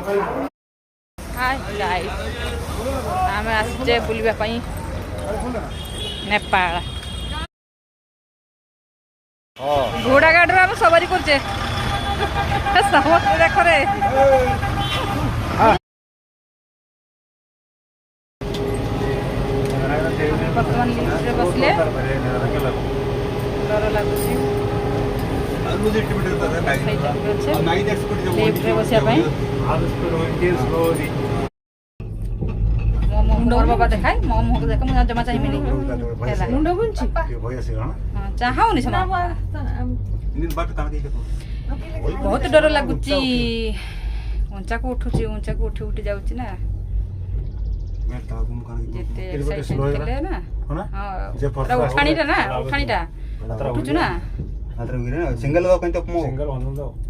hi guys आम आसचे बुलवा नेपाल घोड़ा गाड़ी आम सवारी करचे समस्त देखरे बर्तमान लिफ्ट बसले डर लगुच लिफ्ट बसिया मुंड बाबा देखाय मो मुह देख मुझे जमा चाहिए मुंड बुंची चाहूनी बहुत डर लगुच ऊंचा को उठुची ऊंचा को उठी उठी जाऊची ना जेते एक्साइटमेंट केले ना हां पूरा उठाणीटा ना उठुचु ना सिंगल सिंगल